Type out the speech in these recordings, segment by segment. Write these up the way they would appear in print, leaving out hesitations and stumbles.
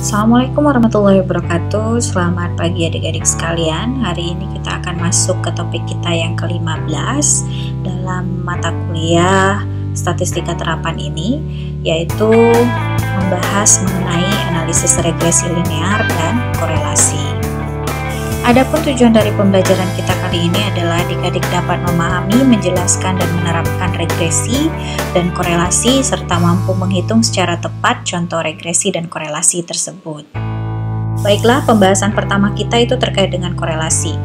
Assalamualaikum warahmatullahi wabarakatuh. Selamat pagi adik-adik sekalian. Hari ini kita akan masuk ke topik kita yang ke-15 dalam mata kuliah statistika terapan ini, yaitu membahas mengenai analisis regresi linear dan korelasi. Adapun tujuan dari pembelajaran kita kali ini adalah adik-adik dapat memahami, menjelaskan, dan menerapkan regresi dan korelasi serta mampu menghitung secara tepat contoh regresi dan korelasi tersebut. Baiklah, pembahasan pertama kita itu terkait dengan korelasi.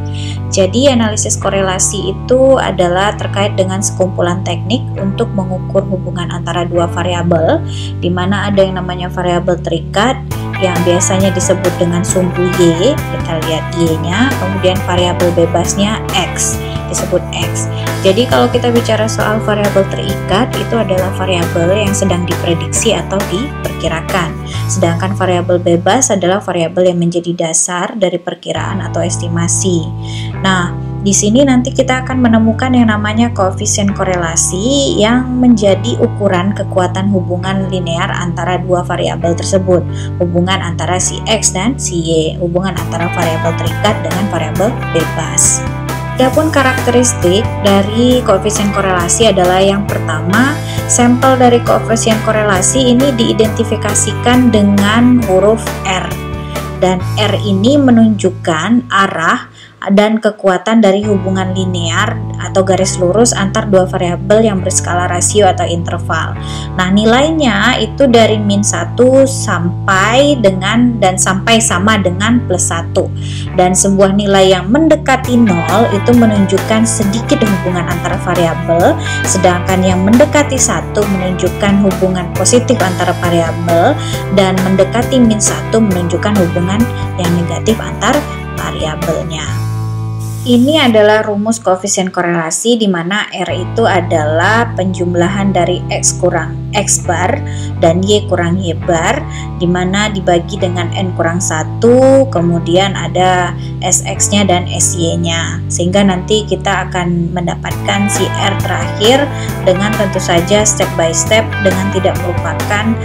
Jadi, analisis korelasi itu adalah terkait dengan sekumpulan teknik untuk mengukur hubungan antara dua variabel, di mana ada yang namanya variabel terikat yang biasanya disebut dengan sumbu Y, kita lihat Y-nya, kemudian variabel bebasnya X, disebut X. Jadi kalau kita bicara soal variabel terikat, itu adalah variabel yang sedang diprediksi atau diperkirakan. Sedangkan variabel bebas adalah variabel yang menjadi dasar dari perkiraan atau estimasi. Nah, di sini nanti kita akan menemukan yang namanya koefisien korelasi yang menjadi ukuran kekuatan hubungan linear antara dua variabel tersebut, hubungan antara si X dan si Y, hubungan antara variabel terikat dengan variabel bebas. Adapun karakteristik dari koefisien korelasi adalah yang pertama, sampel dari koefisien korelasi ini diidentifikasikan dengan huruf R, dan R ini menunjukkan arah dan kekuatan dari hubungan linear atau garis lurus antar dua variabel yang berskala rasio atau interval. Nah, nilainya itu dari -1 sampai sama dengan +1. Dan sebuah nilai yang mendekati 0 itu menunjukkan sedikit hubungan antara variabel, sedangkan yang mendekati 1 menunjukkan hubungan positif antara variabel, dan mendekati -1 menunjukkan hubungan yang negatif antar variabelnya. Ini adalah rumus koefisien korelasi di mana R itu adalah penjumlahan dari X kurang X bar dan Y kurang Y bar, di mana dibagi dengan N kurang 1, kemudian ada SX-nya dan SY-nya, sehingga nanti kita akan mendapatkan si R terakhir dengan tentu saja step by step dengan tidak melupakan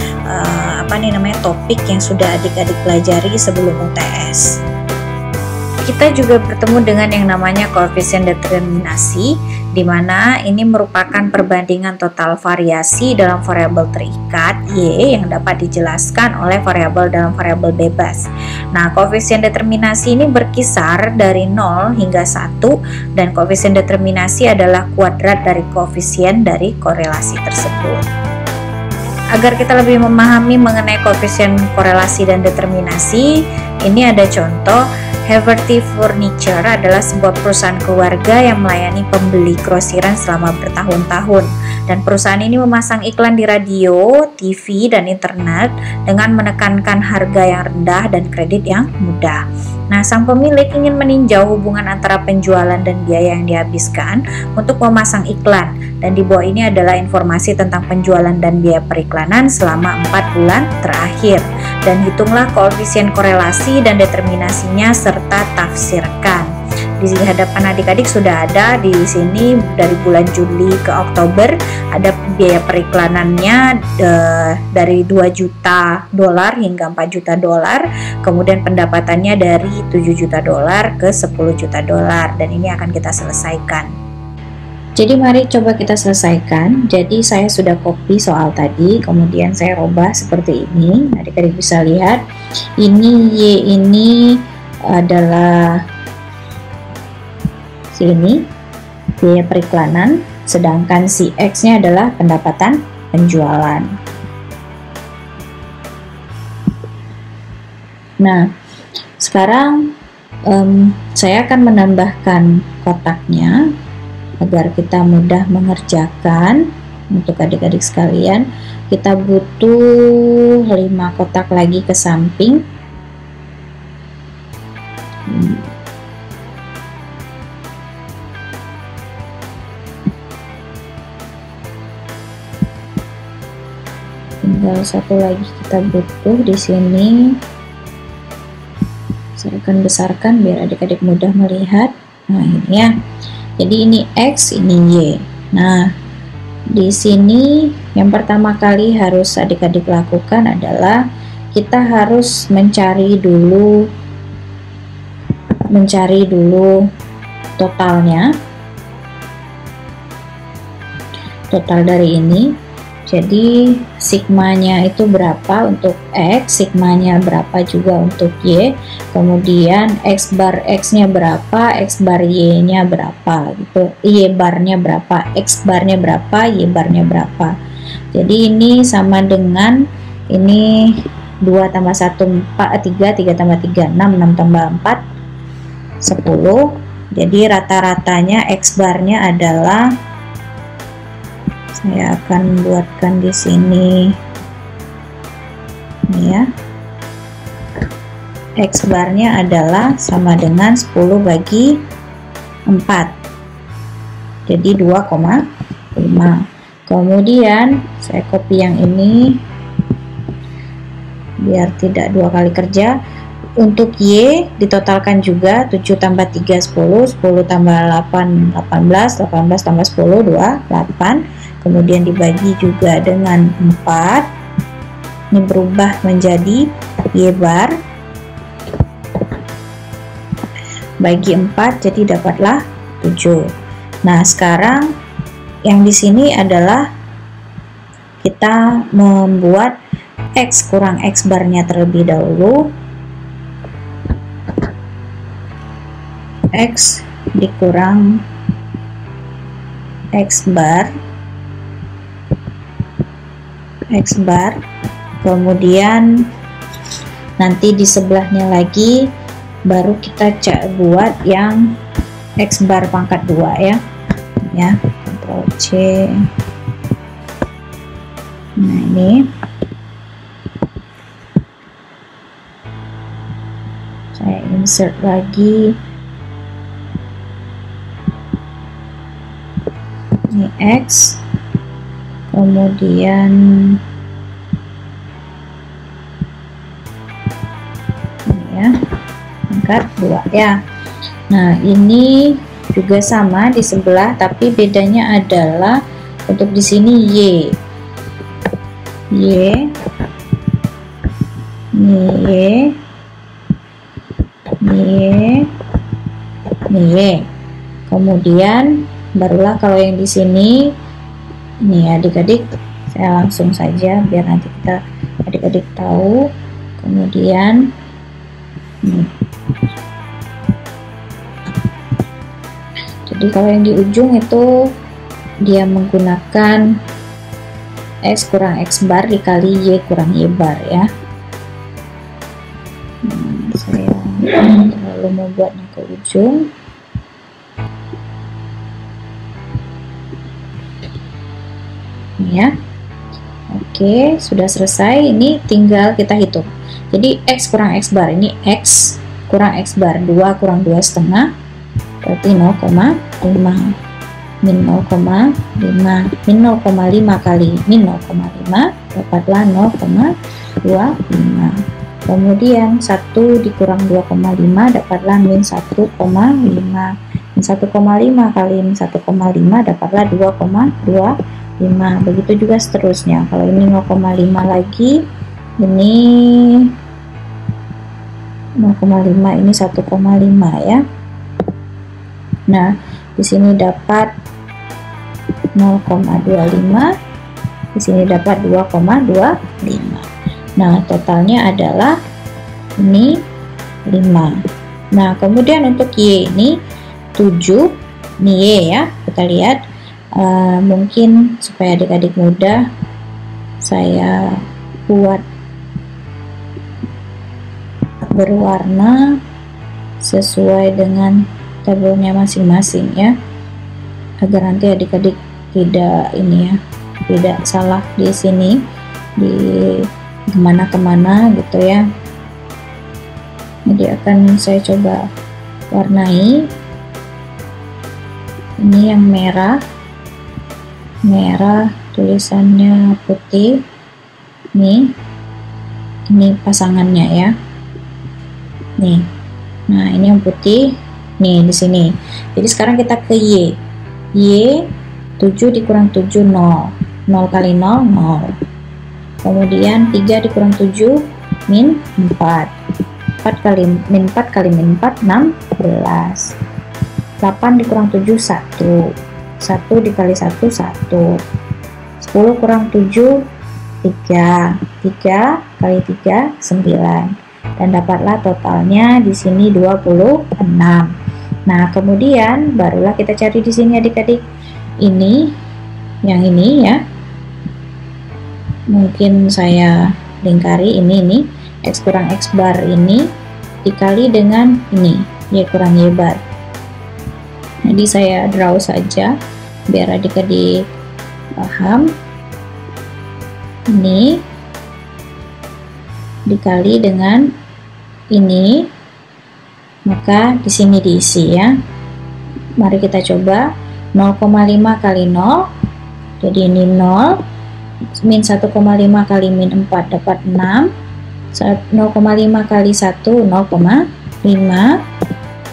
topik yang sudah adik-adik pelajari sebelum UTS. Kita juga bertemu dengan yang namanya koefisien determinasi, di mana ini merupakan perbandingan total variasi dalam variabel terikat Y yang dapat dijelaskan oleh variabel dalam variabel bebas. Nah, koefisien determinasi ini berkisar dari 0 hingga 1, dan koefisien determinasi adalah kuadrat dari koefisien dari korelasi tersebut. Agar kita lebih memahami mengenai koefisien korelasi dan determinasi, ini ada contoh. Haverty Furniture adalah sebuah perusahaan keluarga yang melayani pembeli grosiran selama bertahun-tahun, dan perusahaan ini memasang iklan di radio, TV, dan internet dengan menekankan harga yang rendah dan kredit yang mudah. Nah, sang pemilik ingin meninjau hubungan antara penjualan dan biaya yang dihabiskan untuk memasang iklan, dan di bawah ini adalah informasi tentang penjualan dan biaya periklanan selama 4 bulan terakhir. Dan hitunglah koefisien korelasi dan determinasinya serta tafsirkan. Di hadapan adik-adik sudah ada di sini dari bulan Juli ke Oktober, ada biaya periklanannya dari 2 juta dolar hingga 4 juta dolar, kemudian pendapatannya dari 7 juta dolar ke 10 juta dolar, dan ini akan kita selesaikan. Jadi mari coba kita selesaikan. Jadi saya sudah copy soal tadi, kemudian saya robah seperti ini. Adik-adik bisa lihat, ini Y ini adalah sini biaya periklanan, sedangkan si X-nya adalah pendapatan penjualan. Nah, sekarang saya akan menambahkan kotaknya agar kita mudah mengerjakan. Untuk adik-adik sekalian, kita butuh 5 kotak lagi ke samping. Tinggal 1 lagi kita butuh di sini. Saya akan besarkan biar adik-adik mudah melihat. Nah, ini ya. Jadi ini X, ini Y. Nah, di sini yang pertama kali harus adik-adik lakukan adalah kita harus mencari dulu totalnya, total dari ini. Jadi sigmanya itu berapa untuk X, sigmanya berapa juga untuk Y, kemudian X bar X nya berapa, X bar Y nya berapa gitu, Y barnya berapa, X barnya berapa, Y barnya berapa. Jadi ini sama dengan ini 2 tambah 1 4, 3 tambah 3 6, 6 tambah 4 10. Jadi rata-ratanya X barnya adalah, saya akan buatkan di sini ini ya, X barnya adalah sama dengan 10 bagi 4, jadi 2,5. kemudian saya copy yang ini biar tidak 2 kali kerja. Untuk Y ditotalkan juga, 7 tambah 3 10, 10 tambah 8 18, 18 tambah 10 28, kemudian dibagi juga dengan 4, ini berubah menjadi Y bar, bagi 4 jadi dapatlah 7. Nah sekarang yang di sini adalah kita membuat X kurang X barnya terlebih dahulu. X dikurang X bar, kemudian nanti di sebelahnya lagi baru kita buat yang X bar pangkat 2 ya, Ctrl C. Nah ini saya insert lagi, ini X, kemudian ini ya, pangkat 2 ya. Nah ini juga sama di sebelah, tapi bedanya adalah untuk di sini Y, kemudian barulah kalau yang di sini ini adik-adik, saya langsung saja biar nanti kita adik-adik tahu. Kemudian ini. Jadi kalau yang di ujung itu dia menggunakan X kurang X bar dikali Y kurang Y bar ya. Saya terlalu membuatnya ke ujung. Ya, oke, sudah selesai. Ini tinggal kita hitung. Jadi X kurang X bar, ini X kurang X bar, 2 kurang 2 setengah berarti 0,5, min 0,5, min 0,5 kali min 0,5 dapatlah 0,25. kemudian 1 dikurang 2,5 dapatlah min 1,5, min 1,5 kali min 1,5 dapatlah 2,25. begitu juga seterusnya. Kalau ini 0,5 lagi, ini 0,5, ini 1,5 ya. Nah di sini dapat 0,25, di sini dapat 2,25. Nah totalnya adalah ini 5. Nah kemudian untuk Y ini 7, ini Y ya, kita lihat. Mungkin supaya adik-adik mudah saya buat berwarna sesuai dengan tabelnya masing-masing ya, agar nanti adik-adik tidak ini ya, tidak salah di sini di kemana-kemana gitu ya. Jadi akan saya coba warnai. Ini yang merah tulisannya putih, nih ini pasangannya ya, nih. Nah ini yang putih nih di sini. Jadi sekarang kita ke Y 7 dikurang 7 0, 0 kali 0 0, kemudian 3 dikurang 7 min 4. 4 kali min 4 kali min 4 16. 8 dikurang 7 1. 1 dikali 1 1. 10 kurang 7 3. 3 kali 3 9. Dan dapatlah totalnya di sini 26. Nah, kemudian barulah kita cari di sini adik-adik. Ini yang ini ya. Mungkin saya lingkari ini X kurang X bar ini dikali dengan ini Y kurang Y bar. Jadi saya draw saja biar adik-adik paham. Ini dikali dengan ini, maka di sini diisi ya. Mari kita coba. 0,5 kali 0, jadi ini 0. Min 1,5 kali min 4 dapat 6. 0,5 kali 1 0,5.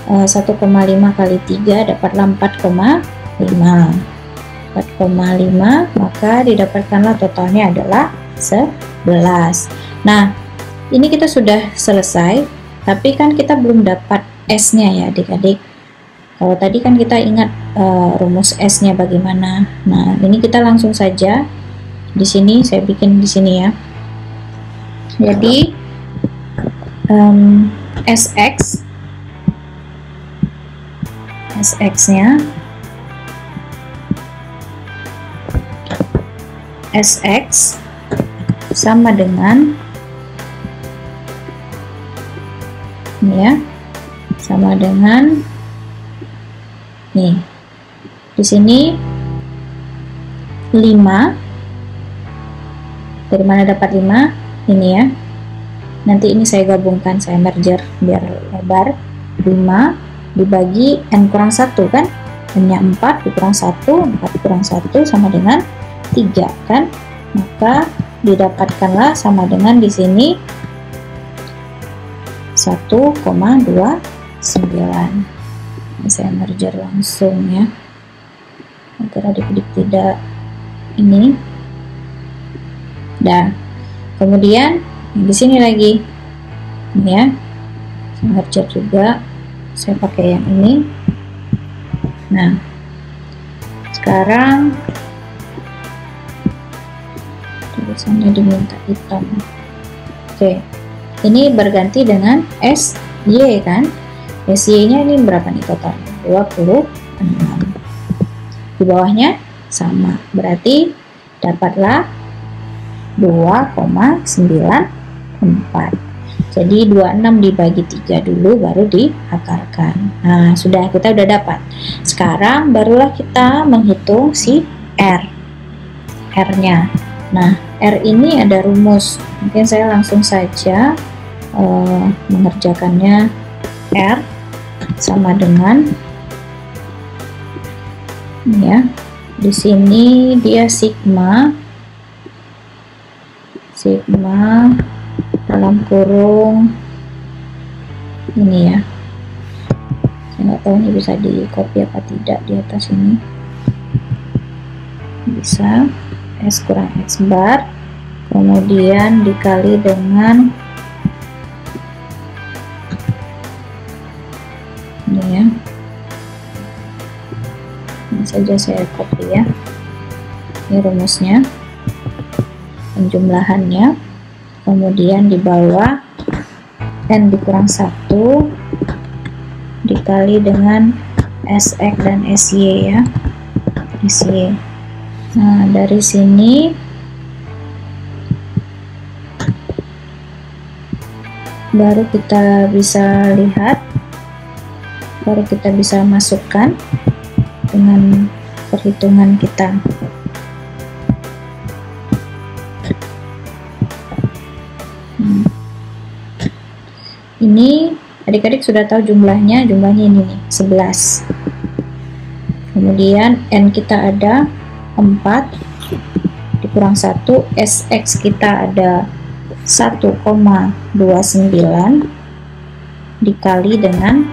1,5 kali 3 dapatlah 4,5. 4,5, maka didapatkanlah totalnya adalah 11. Nah, ini kita sudah selesai, tapi kan kita belum dapat S-nya ya adik-adik. Kalau tadi kan kita ingat rumus S-nya bagaimana. Nah, ini kita langsung saja di sini saya bikin di sini ya. Jadi SX-nya SX sama dengan ini ya, sama dengan nih di sini 5. Dari mana dapat 5? Ini ya. Nanti ini saya gabungkan, saya merger biar lebar. 5 dibagi n kurang 1 kan, n nya 4 dikurang 1, 4 kurang 1 sama dengan 3 kan, maka didapatkanlah sama dengan di sini 1,29. Ini saya merger langsung ya agar adik-adik tidak ini. Dan kemudian di sini lagi ini ya, saya merger juga, saya pakai yang ini. Nah, sekarang tulisannya diminta hitam. Oke, ini berganti dengan SY kan. SY nya ini berapa nih totalnya? 26. Di bawahnya sama, berarti dapatlah 2,94. Jadi 26 dibagi 3 dulu baru diakarkan. Nah, sudah, kita udah dapat. Sekarang barulah kita menghitung si R-nya. Nah, R ini ada rumus. Mungkin saya langsung saja mengerjakannya. R sama dengan ya. Di sini dia sigma dalam kurung ini ya. Saya nggak tahu ini bisa di copy apa tidak di atas ini. Bisa. S kurang X bar, kemudian dikali dengan ini ya. Ini saja saya copy ya. Ini rumusnya, penjumlahannya. Kemudian di bawah n dikurang 1 dikali dengan SX dan SY ya. SY. Nah, dari sini baru kita bisa lihat, baru kita bisa masukkan dengan perhitungan kita. Ini adik-adik sudah tahu jumlahnya ini nih 11. Kemudian n kita ada 4 dikurang 1, SX kita ada 1,29 dikali dengan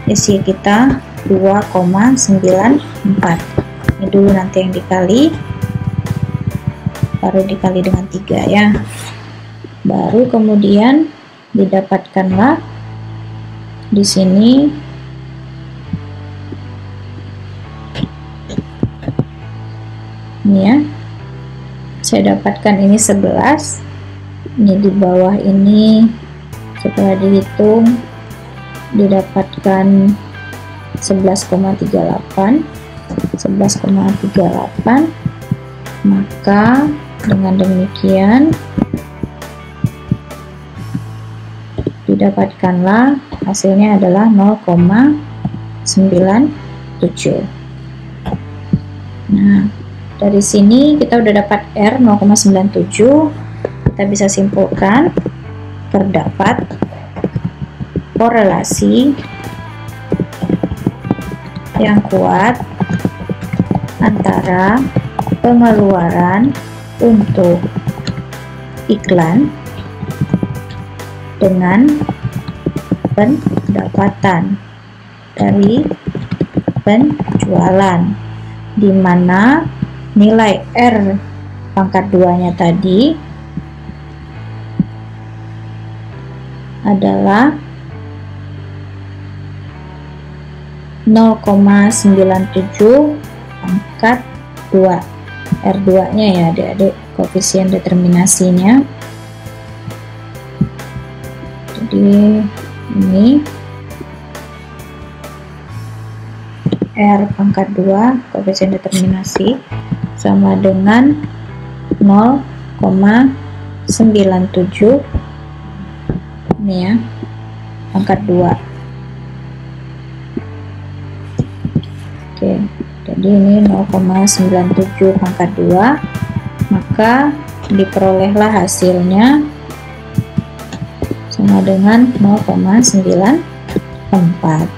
SY kita 2,94. Ini dulu nanti yang dikali. baru dikali dengan 3 ya, baru kemudian didapatkanlah di sini ini ya, saya dapatkan ini 11, ini di bawah ini setelah dihitung didapatkan 11,38, maka dengan demikian didapatkanlah hasilnya adalah 0,97. Nah, dari sini kita udah dapat R 0,97, kita bisa simpulkan terdapat korelasi yang kuat antara pengeluaran untuk iklan dengan pendapatan dari penjualan, di mana nilai R pangkat 2-nya tadi adalah 0,97 pangkat 2. R2-nya ya adik-adik, koefisien determinasinya. Jadi ini R pangkat 2 koefisien determinasi sama dengan 0,97 ini ya, pangkat 2. Oke, jadi ini 0,97 pangkat 2, maka diperolehlah hasilnya sama dengan 0,94.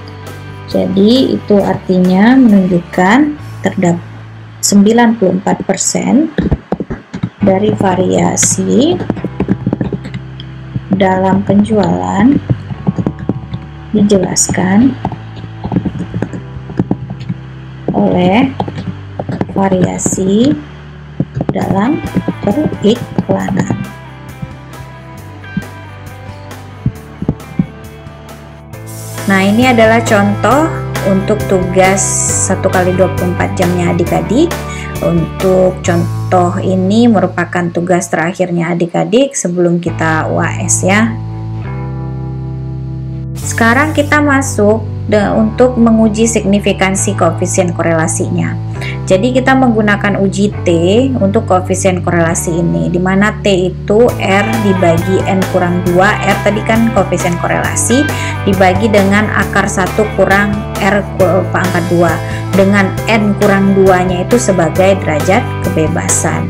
Jadi itu artinya menunjukkan terdapat 94% dari variasi dalam penjualan dijelaskan oleh variasi dalam periklanan. Nah, ini adalah contoh untuk tugas 1x24 jamnya adik-adik. Untuk contoh ini merupakan tugas terakhirnya adik-adik sebelum kita UAS ya. Sekarang kita masuk untuk menguji signifikansi koefisien korelasinya. Jadi kita menggunakan uji T untuk koefisien korelasi ini, di mana T itu R dibagi N kurang 2, R tadi kan koefisien korelasi, dibagi dengan akar 1 kurang R pangkat 2, dengan N kurang 2 nya itu sebagai derajat kebebasan.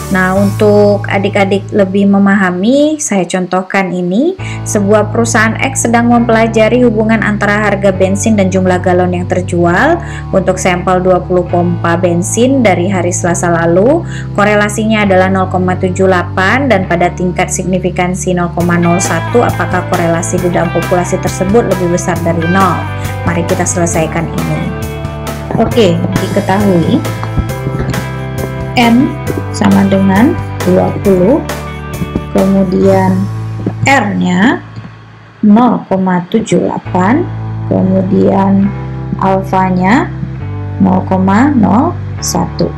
Nah, untuk adik-adik lebih memahami, saya contohkan ini. Sebuah perusahaan X sedang mempelajari hubungan antara harga bensin dan jumlah galon yang terjual. Untuk sampel 20 pompa bensin dari hari Selasa lalu, korelasinya adalah 0,78 dan pada tingkat signifikansi 0,01, apakah korelasi di dalam populasi tersebut lebih besar dari 0? Mari kita selesaikan ini. Oke, diketahui N sama dengan 20, kemudian R nya 0,78, kemudian alfa nya 0,01.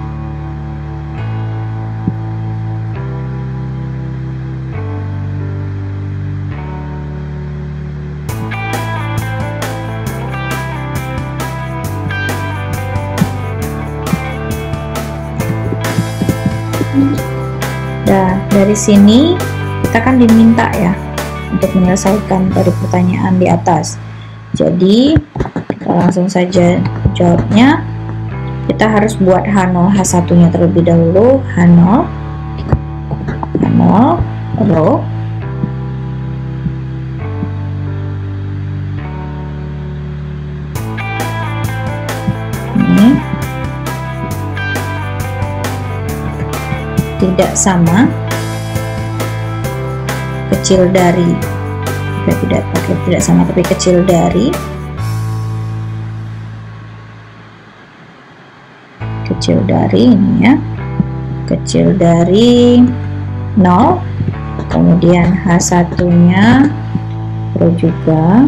Nah, dari sini kita kan diminta ya untuk menyelesaikan dari pertanyaan di atas. Jadi kita langsung saja jawabnya. Kita harus buat H0 H1 nya terlebih dahulu. H0 rho ini tidak sama, kecil dari, kita tidak pakai tidak sama tapi kecil dari, ini ya, kecil dari 0, kemudian H1 nya pro juga,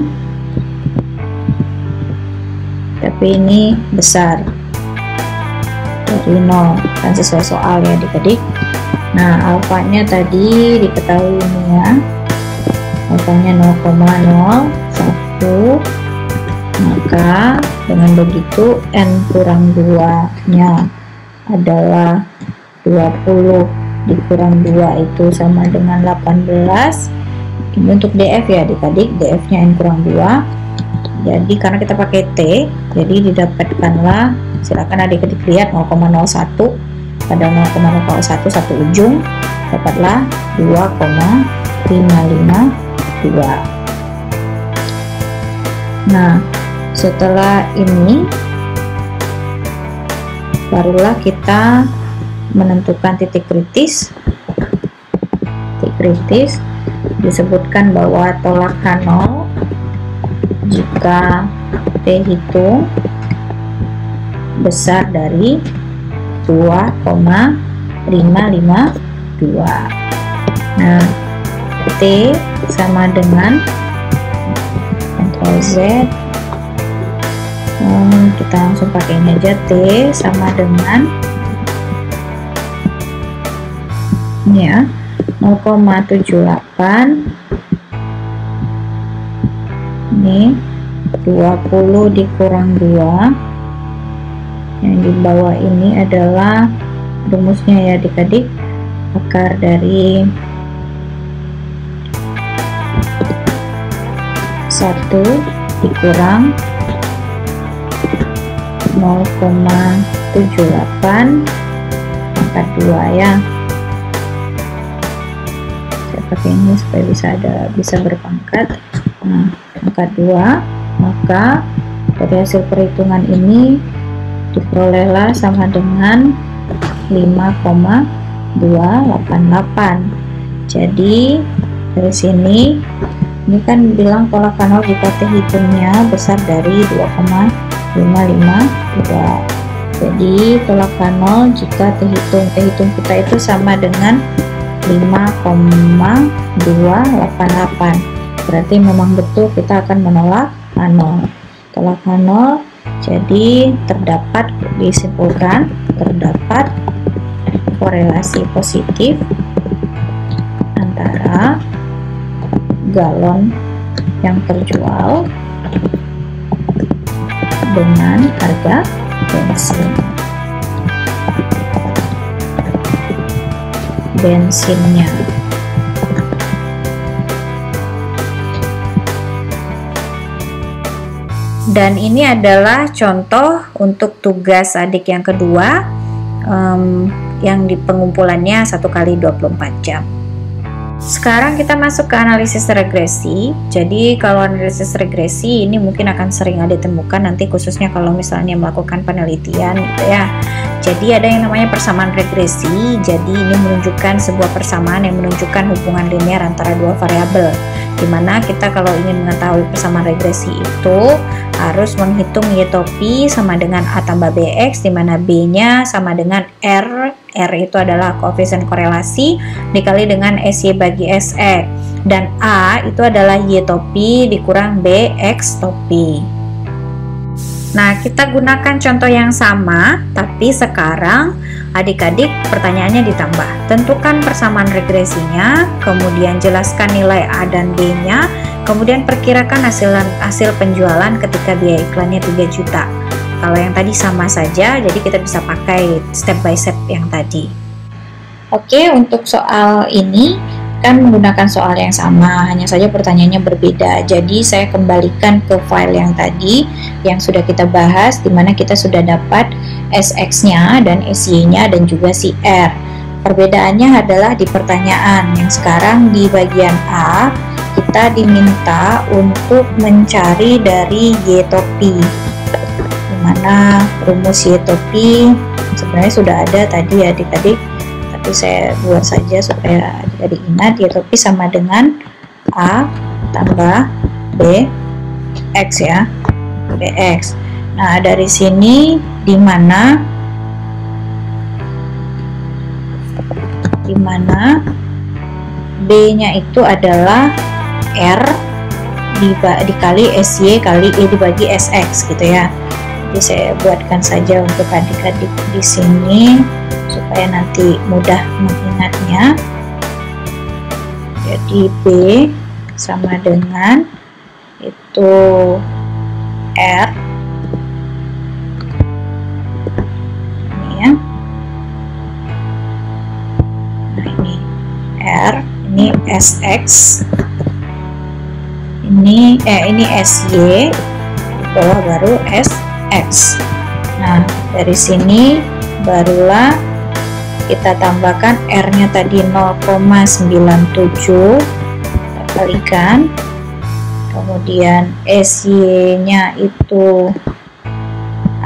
tapi ini besar dari 0 kan sesuai soal ya adik-adik. Nah, alfanya tadi diketahui ini ya, alfanya 0,01, maka dengan begitu n kurang 2 nya adalah 20 dikurang 2 itu sama dengan 18. Ini untuk DF ya adik-adik, DF nya n kurang 2. Jadi karena kita pakai T, jadi didapatkanlah, silakan adik-adik lihat 0,01 pada 0,01 satu ujung, dapatlah 2,552. Nah, setelah ini barulah kita menentukan titik kritis. Titik kritis disebutkan bahwa tolak H0 jika T hitung besar dari 2,552. Nah, T sama dengan Ctrl Z, kita langsung pakai ini aja, T sama dengan ini ya, 0,78, ini 20 dikurang 2, yang di bawah ini adalah rumusnya ya adik-adik, akar dari 1 dikurang 0,78 pangkat 2 ya. Saya pakai ini supaya bisa berpangkat. Nah, pangkat 2, maka dari hasil perhitungan ini diperolehlah sama dengan 5,288. Jadi dari sini ini kan bilang tolak H0 jika T hitungnya besar dari 2,552. Jadi tolak H0 jika T hitung kita itu sama dengan 5,288. Berarti memang betul kita akan menolak H0. Tolak H0, jadi disimpulkan terdapat korelasi positif antara galon yang terjual dengan harga bensinnya. Dan ini adalah contoh untuk tugas adik yang kedua, yang di pengumpulannya 1 kali 24 jam. Sekarang kita masuk ke analisis regresi. Jadi kalau analisis regresi ini mungkin akan sering ada ditemukan nanti, khususnya kalau misalnya melakukan penelitian gitu ya. Jadi ada yang namanya persamaan regresi. Jadi ini menunjukkan sebuah persamaan yang menunjukkan hubungan linear antara dua variabel. Dimana kita kalau ingin mengetahui persamaan regresi itu harus menghitung Y topi sama dengan A tambah BX, dimana B nya sama dengan R itu adalah koefisien korelasi dikali dengan SY bagi SX, dan A itu adalah Y topi dikurang BX topi. Nah, kita gunakan contoh yang sama, tapi sekarang adik-adik pertanyaannya ditambah. Tentukan persamaan regresinya, kemudian jelaskan nilai A dan B nya, kemudian perkirakan hasil penjualan ketika biaya iklannya 3 juta. Kalau yang tadi sama saja, jadi kita bisa pakai step by step yang tadi. Oke, untuk soal ini kan menggunakan soal yang sama, hanya saja pertanyaannya berbeda. Jadi saya kembalikan ke file yang tadi yang sudah kita bahas, dimana kita sudah dapat SX-nya dan SY-nya dan juga si R. Perbedaannya adalah di pertanyaan yang sekarang di bagian A kita diminta untuk mencari dari Y topi, dimana rumus Y topi sebenarnya sudah ada tadi ya adik-adik, tapi saya buat saja supaya adik-adik ingat. Y topi sama dengan A tambah BX ya, BX. Nah, dari sini dimana dimana B-nya itu adalah R dikali SY kali E dibagi SX gitu ya. Jadi saya buatkan saja untuk adik-adik di sini supaya nanti mudah mengingatnya. Jadi B sama dengan itu R ini ya. Nah ini R, ini SX, ini SY, di bawah baru SX. Nah dari sini barulah kita tambahkan R-nya tadi 0,97, kita kalikan, kemudian SY-nya itu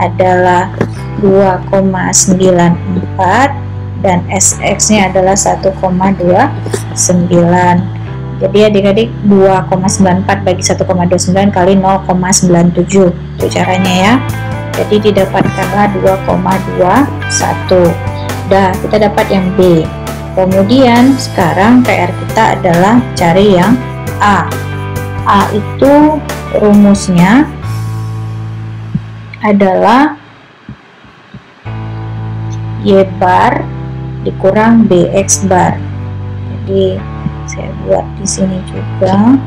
adalah 2,94 dan SX-nya adalah 1,29. Jadi adik-adik 2,94 bagi 1,29 kali 0,97 itu caranya ya. Jadi didapatkanlah 2,21. Udah, kita dapat yang B. Kemudian sekarang PR kita adalah cari yang A. A itu rumusnya adalah Y bar dikurang BX bar. Jadi saya buat di sini juga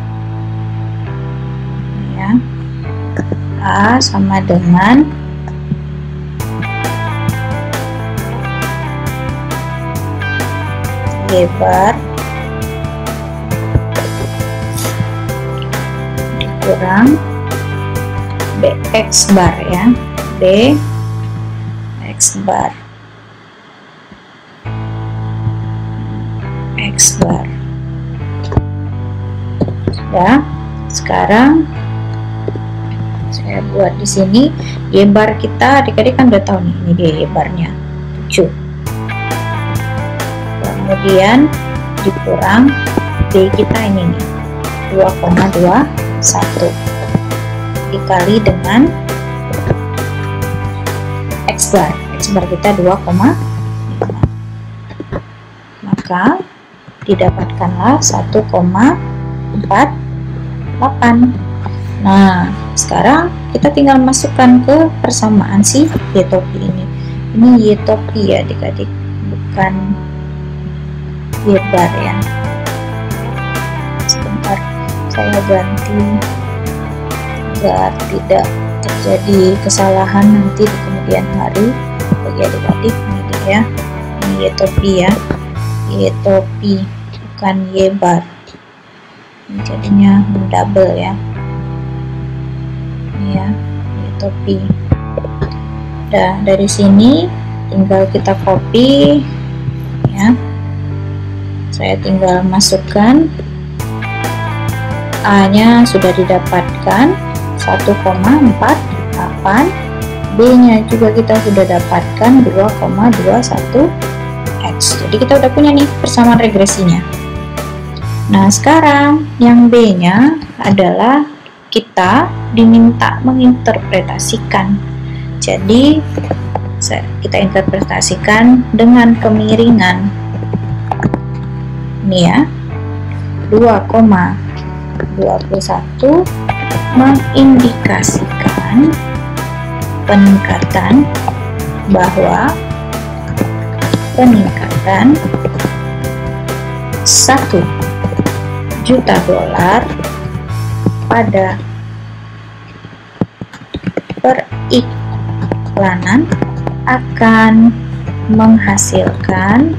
ya. A sama dengan Y bar dikurang BX bar ya, BX bar, X bar. Sudah, sekarang saya buat di sini Y bar kita, adik-adik kan udah tahu nih, ini dia Y barnya 7. Kemudian dikurang B kita ini nih 2,21 dikali dengan X bar kita 2,5, maka didapatkanlah 1,48. Nah sekarang kita tinggal masukkan ke persamaan si Y topi ini Y topi ya adik-adik, bukan Y bar ya. Sebentar saya ganti agar tidak terjadi kesalahan nanti di kemudian hari bagi adik-adik. Ini dia, ini Y topi ya, Y topi bukan Y bar. Ini jadinya double ya. Ini ya, Y topi. Nah dari sini tinggal kita copy ya. Saya tinggal masukkan A nya sudah didapatkan 1,48, B nya juga kita sudah dapatkan 2,21 X. Jadi kita udah punya nih persamaan regresinya. Nah sekarang yang B nya adalah kita diminta menginterpretasikan. Jadi kita interpretasikan dengan kemiringan ini ya, 2,21 mengindikasikan peningkatan, bahwa peningkatan $1 juta pada periklanan akan menghasilkan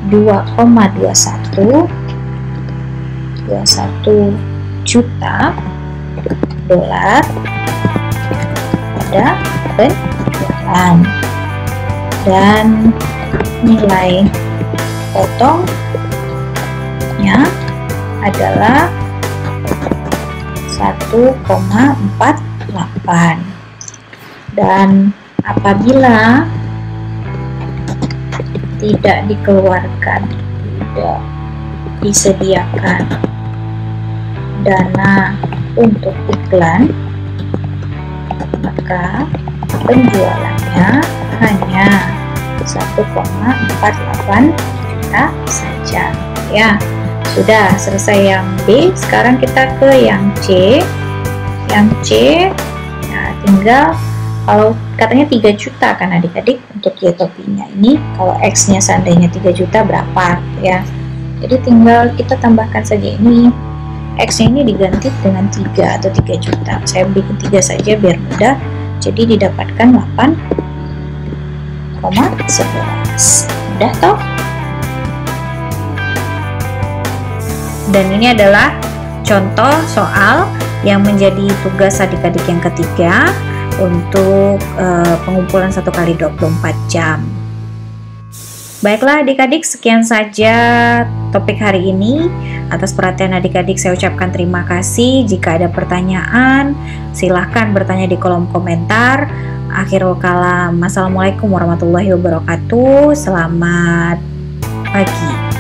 2,21 juta pada penjualan, dan nilai potongnya adalah 1,48. Dan apabila tidak dikeluarkan, tidak disediakan dana untuk iklan, maka penjualannya hanya 1,48 juta saja. Ya, sudah selesai yang B. Sekarang kita ke yang C. Yang C, nah tinggal, kalau katanya 3 juta kan adik-adik untuk Y topinya ini, kalau X nya seandainya 3 juta berapa ya. Jadi tinggal kita tambahkan saja ini, X nya ini diganti dengan 3 atau 3 juta. Saya bikin 3 saja biar mudah. Jadi didapatkan 8,11. Mudah toh? Dan ini adalah contoh soal yang menjadi tugas adik-adik yang ketiga untuk pengumpulan 1 kali 24 jam. Baiklah adik-adik, sekian saja topik hari ini. Atas perhatian adik-adik saya ucapkan terima kasih. Jika ada pertanyaan, silahkan bertanya di kolom komentar. Akhirul kalam, assalamualaikum warahmatullahi wabarakatuh. Selamat pagi.